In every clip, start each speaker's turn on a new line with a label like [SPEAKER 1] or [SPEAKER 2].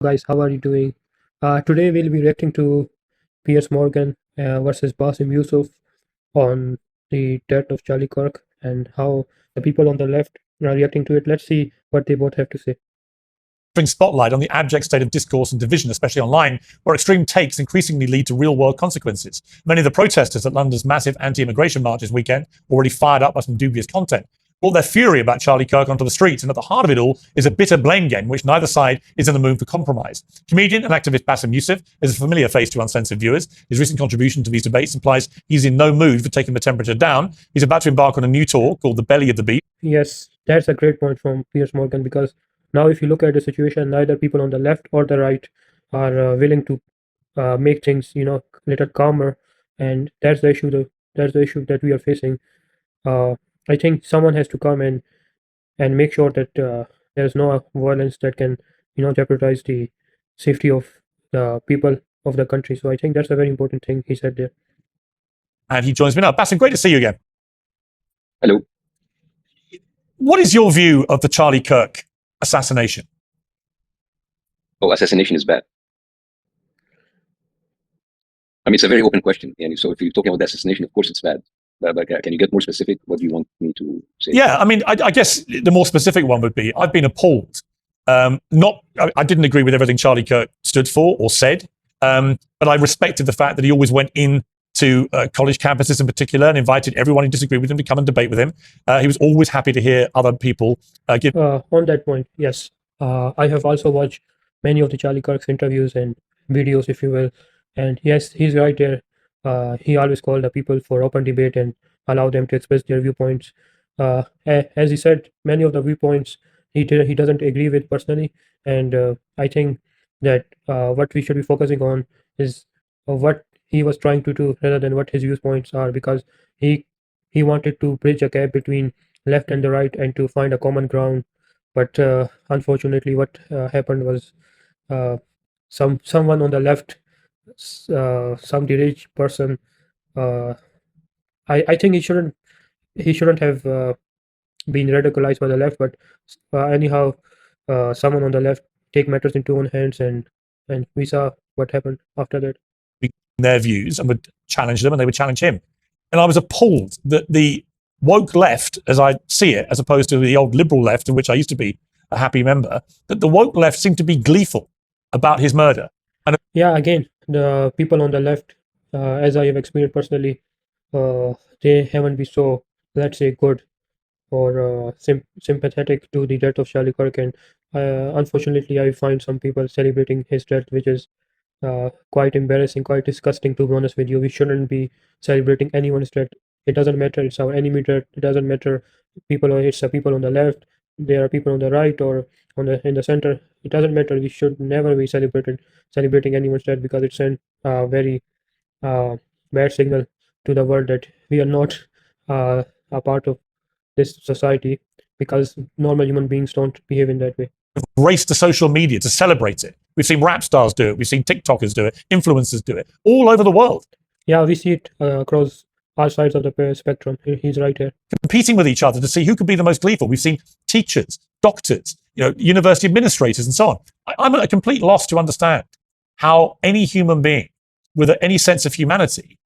[SPEAKER 1] guys, how are you doing? Today we'll be reacting to Piers Morgan versus Bassem Youssef on the death of Charlie Kirk and how the people on the left are reacting to it. Let's see what they both have to say.
[SPEAKER 2] Bring spotlight on the abject state of discourse and division, especially online, where extreme takes increasingly lead to real-world consequences. Many of the protesters at London's massive anti-immigration march this weekend, already fired up by some dubious content, brought their fury about Charlie Kirk onto the streets, and at the heart of it all is a bitter blame game, which neither side is in the mood for compromise. Comedian and activist Bassem Youssef is a familiar face to uncensored viewers. His recent contribution to these debates implies he's in no mood for taking the temperature down. He's about to embark on a new tour called The Belly of the Beast.
[SPEAKER 1] Yes, that's a great point from Piers Morgan, because now if you look at the situation, neither people on the left or the right are willing to make things, a little calmer, and that's the issue. That's the issue that we are facing. I think someone has to come and make sure that there's no violence that can, jeopardize the safety of the people of the country. So I think that's a very important thing he said there.
[SPEAKER 2] And he joins me now. Bassem, great to see you again.
[SPEAKER 3] Hello.
[SPEAKER 2] What is your view of the Charlie Kirk assassination?
[SPEAKER 3] Oh, assassination is bad. I mean, it's a very open question. And so if you're talking about the assassination, of course it's bad. But can you get more specific? What do you want me to say?
[SPEAKER 2] Yeah, I mean, I guess the more specific one would be, I've been appalled. I didn't agree with everything Charlie Kirk stood for or said, but I respected the fact that he always went in to college campuses in particular and invited everyone who disagreed with him to come and debate with him. He was always happy to hear other people give.
[SPEAKER 1] On that point, yes. I have also watched many of the Charlie Kirk's interviews and videos, if you will. And yes, he's right there. He always called the people for open debate and allow them to express their viewpoints. As he said, many of the viewpoints he doesn't agree with personally. And I think that what we should be focusing on is what he was trying to do rather than what his viewpoints are, because he wanted to bridge a gap between left and the right and to find a common ground. But unfortunately, what happened was someone on the left, some deranged person. I think he shouldn't have been radicalized by the left, but anyhow, someone on the left take matters into own hands, and we saw what happened after that.
[SPEAKER 2] Their views and would challenge them, and they would challenge him. And I was appalled that the woke left, as I see it, as opposed to the old liberal left, in which I used to be a happy member, that the woke left seemed to be gleeful about his murder. And
[SPEAKER 1] yeah, again, the people on the left, as I have experienced personally, they haven't been so, let's say, good or sympathetic to the death of Charlie Kirk. And unfortunately, I find some people celebrating his death, which is quite embarrassing, quite disgusting, to be honest with you. We shouldn't be celebrating anyone's death. It doesn't matter. It's our enemy death. It doesn't matter. It's the people on the left. There are people on the right or in the center. It doesn't matter. We should never be celebrating anyone's death, because it sends a very bad signal to the world that we are not a part of this society, because normal human beings don't behave in that way.
[SPEAKER 2] Race to social media to celebrate it. We've seen rap stars do it. We've seen TikTokers do it. Influencers do it all over the world.
[SPEAKER 1] Yeah, we see it across all sides of the spectrum. He's right here.
[SPEAKER 2] Competing with each other to see who could be the most gleeful. We've seen teachers, doctors, university administrators, and so on. I'm at a complete loss to understand how any human being with any sense of humanity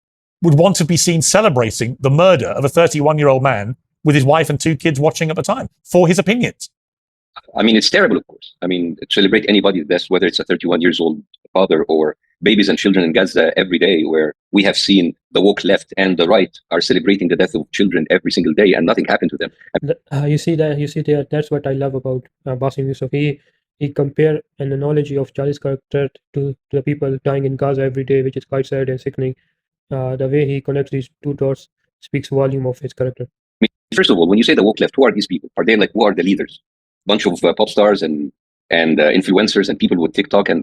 [SPEAKER 2] would want to be seen celebrating the murder of a 31-year-old man with his wife and 2 kids watching at the time for his opinions.
[SPEAKER 3] I mean, it's terrible, of course. I mean, celebrate anybody that's, whether it's a 31 years old father or babies and children in Gaza every day, where we have seen the woke left and the right are celebrating the death of children every single day, and nothing happened to them.
[SPEAKER 1] You see there. That's what I love about Bassem Youssef. He compared an analogy of Charlie Kirk to the people dying in Gaza every day, which is quite sad and sickening. The way he connects these two dots speaks volume of his character.
[SPEAKER 3] I mean, first of all, when you say the woke left, who are these people? Are they like, who are the leaders? Bunch of pop stars and influencers and people with TikTok and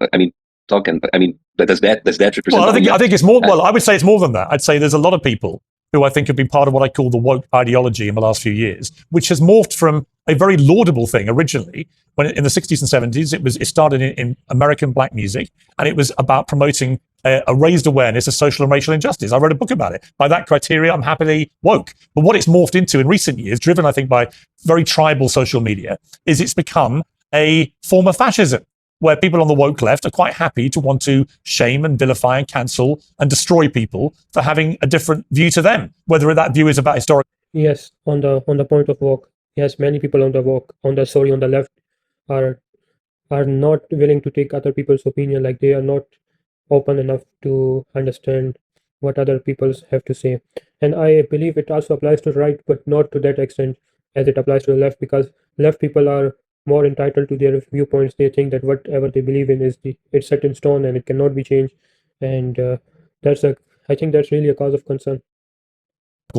[SPEAKER 3] does that represent?
[SPEAKER 2] Well, I think it's more. Well, I would say it's more than that. I'd say there's a lot of people who I think have been part of what I call the woke ideology in the last few years, which has morphed from a very laudable thing originally, when in the 60s and 70s it started in American black music, and it was about promoting a raised awareness of social and racial injustice. I wrote a book about it. By that criteria, I'm happily woke. But what it's morphed into in recent years, driven, I think, by very tribal social media, is it's become a form of fascism, where people on the woke left are quite happy to want to shame and vilify and cancel and destroy people for having a different view to them, whether that view is about historic.
[SPEAKER 1] Yes, on the point of woke, yes, many people on the woke, on the left, are not willing to take other people's opinion. Like, they are not open enough to understand what other people have to say. And I believe it also applies to right, but not to that extent as it applies to the left, because left people are more entitled to their viewpoints. They think that whatever they believe in it's set in stone and it cannot be changed. And I think that's really a cause of concern.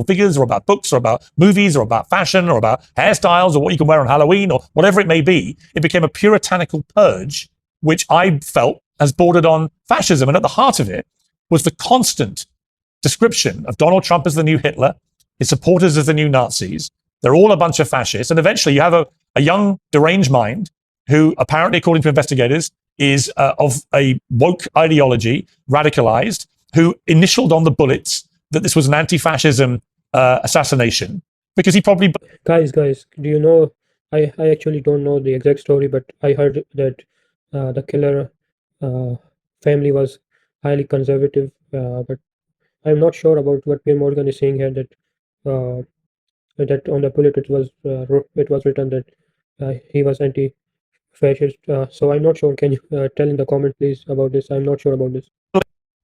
[SPEAKER 2] Figures, or about books, or about movies, or about fashion, or about hairstyles, or what you can wear on Halloween, or whatever it may be. It became a puritanical purge, which I felt has bordered on fascism. And at the heart of it was the constant description of Donald Trump as the new Hitler, his supporters as the new Nazis. They're all a bunch of fascists. And eventually you have a young, deranged mind who apparently, according to investigators, is of a woke ideology, radicalized, who initialed on the bullets that this was an anti-fascism assassination, because he probably...
[SPEAKER 1] Guys, do you know, I actually don't know the exact story, but I heard that the killer family was highly conservative, but I'm not sure about what Piers Morgan is saying here, that on the bullet it was written that he was anti-fascist. So I'm not sure. Can you tell in the comment, please, about this? I'm not sure about this.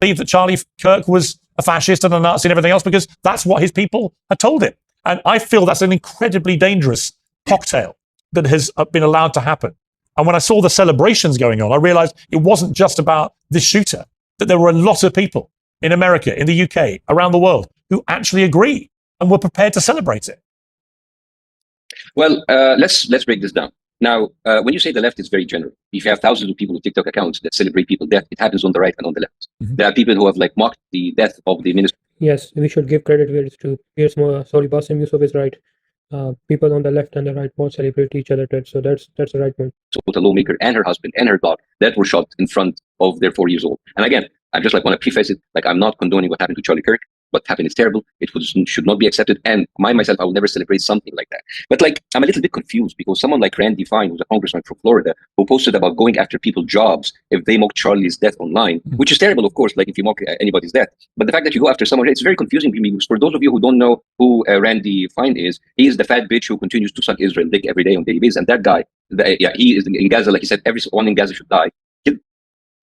[SPEAKER 2] believe that Charlie Kirk was a fascist and a Nazi and everything else, because that's what his people had told him. And I feel that's an incredibly dangerous cocktail that has been allowed to happen. And when I saw the celebrations going on, I realized it wasn't just about this shooter, that there were a lot of people in America, in the UK, around the world, who actually agree and were prepared to celebrate it.
[SPEAKER 3] Well, let's break this down. Now, when you say the left, is very general. If you have thousands of people with TikTok accounts that celebrate people's death, it happens on the right and on the left. Mm-hmm. There are people who have mocked the death of the minister.
[SPEAKER 1] Yes, we should give credit where it's due. Bassem Youssef is right. People on the left and the right won't celebrate each other dead. So that's the right point.
[SPEAKER 3] So a lawmaker and her husband and her daughter that were shot in front of their 4 years old. And again, I just want to preface it, I'm not condoning what happened to Charlie Kirk. What happened is terrible. It should not be accepted. And myself, I will never celebrate something like that. But I'm a little bit confused, because someone like Randy Fine, who's a congressman from Florida, who posted about going after people's jobs if they mock Charlie's death online, which is terrible, of course, if you mock anybody's death. But the fact that you go after someone, it's very confusing to me, because for those of you who don't know who Randy Fine is, he is the fat bitch who continues to suck Israel dick every day on daily basis. And that guy, he is in Gaza, like he said, everyone in Gaza should die.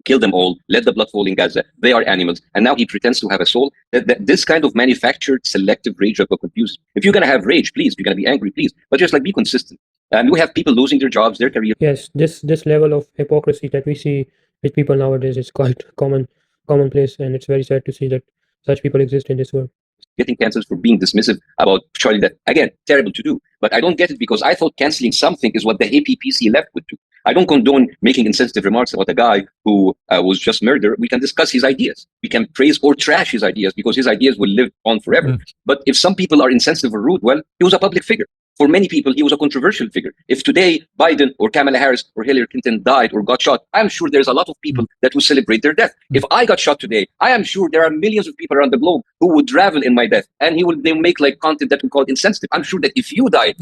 [SPEAKER 3] Kill them all, let the blood fall in Gaza. They are animals. And now he pretends to have a soul. This kind of manufactured selective rage will confuse. If you're going to have rage, please. If you're going to be angry, please. But just be consistent. And we have people losing their jobs, their career.
[SPEAKER 1] Yes, this level of hypocrisy that we see with people nowadays is quite commonplace. And it's very sad to see that such people exist in this world.
[SPEAKER 3] Getting cancelled for being dismissive about Charlie, that again, terrible to do. But I don't get it, because I thought cancelling something is what the APPC left would do. I don't condone making insensitive remarks about a guy who was just murdered. We can discuss his ideas. We can praise or trash his ideas, because his ideas will live on forever. But if some people are insensitive or rude, well, he was a public figure. For many people, he was a controversial figure. If today Biden or Kamala Harris or Hillary Clinton died or got shot, I'm sure there's a lot of people that will celebrate their death. If I got shot today, I am sure there are millions of people around the globe who would revel in my death, and they will make content that we call insensitive. I'm sure that if you died,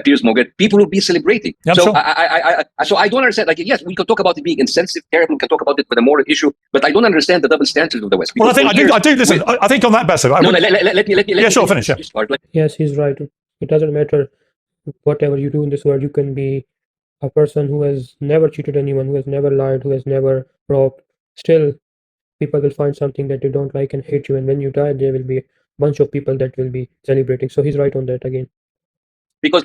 [SPEAKER 3] Piers Morgan, people will be celebrating.
[SPEAKER 2] Yeah,
[SPEAKER 3] so
[SPEAKER 2] sure.
[SPEAKER 3] So I don't understand. Yes, we can talk about it being insensitive, terrible. We can talk about it with a moral issue, but I don't understand the double standards of the West.
[SPEAKER 2] Well, I do. Listen, I think on that, Bassem.
[SPEAKER 3] Let me
[SPEAKER 2] finish.
[SPEAKER 1] Yes, he's right. It doesn't matter whatever you do in this world. You can be a person who has never cheated anyone, who has never lied, who has never robbed. Still, people will find something that they don't like and hate you. And when you die, there will be a bunch of people that will be celebrating. So he's right on that again.
[SPEAKER 3] Because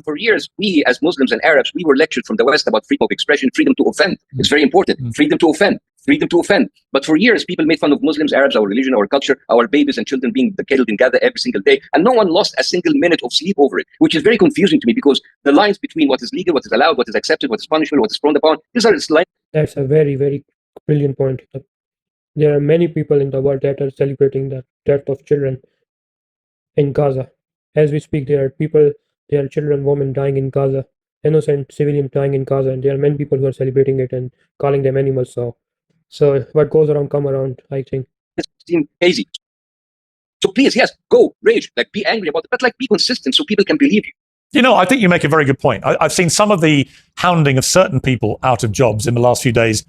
[SPEAKER 3] for years, we as Muslims and Arabs, we were lectured from the West about freedom of expression, freedom to offend. It's very important. Freedom to offend. Freedom to offend. But for years, people made fun of Muslims, Arabs, our religion, our culture, our babies and children being killed in Gaza every single day. And no one lost a single minute of sleep over it, which is very confusing to me, because the lines between what is legal, what is allowed, what is accepted, what is punishable, what is frowned upon, these are lines.
[SPEAKER 1] That's a very, very brilliant point. There are many people in the world that are celebrating the death of children in Gaza. As we speak, there are children, women dying in Gaza, innocent civilians dying in Gaza, and there are many people who are celebrating it and calling them animals. So what goes around come around, I think.
[SPEAKER 3] It seems crazy. So please, yes, go rage, be angry about it, but be consistent so people can believe you.
[SPEAKER 2] I think you make a very good point. I've seen some of the hounding of certain people out of jobs in the last few days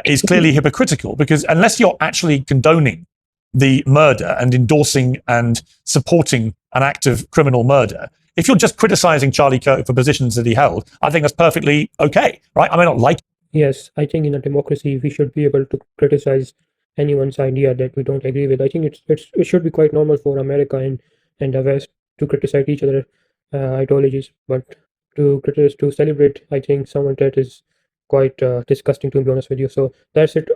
[SPEAKER 2] is clearly hypocritical, because unless you're actually condoning the murder and endorsing and supporting an act of criminal murder, if you're just criticizing Charlie Kirk for positions that he held, I think that's perfectly okay, right? I may not like.
[SPEAKER 1] Yes, I think in a democracy we should be able to criticize anyone's idea that we don't agree with. I think it should be quite normal for America and the West to criticize each other ideologies, but to celebrate, I think someone that is quite disgusting, to be honest with you. So that's it,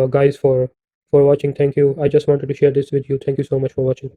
[SPEAKER 1] guys, for watching. Thank you. I just wanted to share this with you. Thank you so much for watching.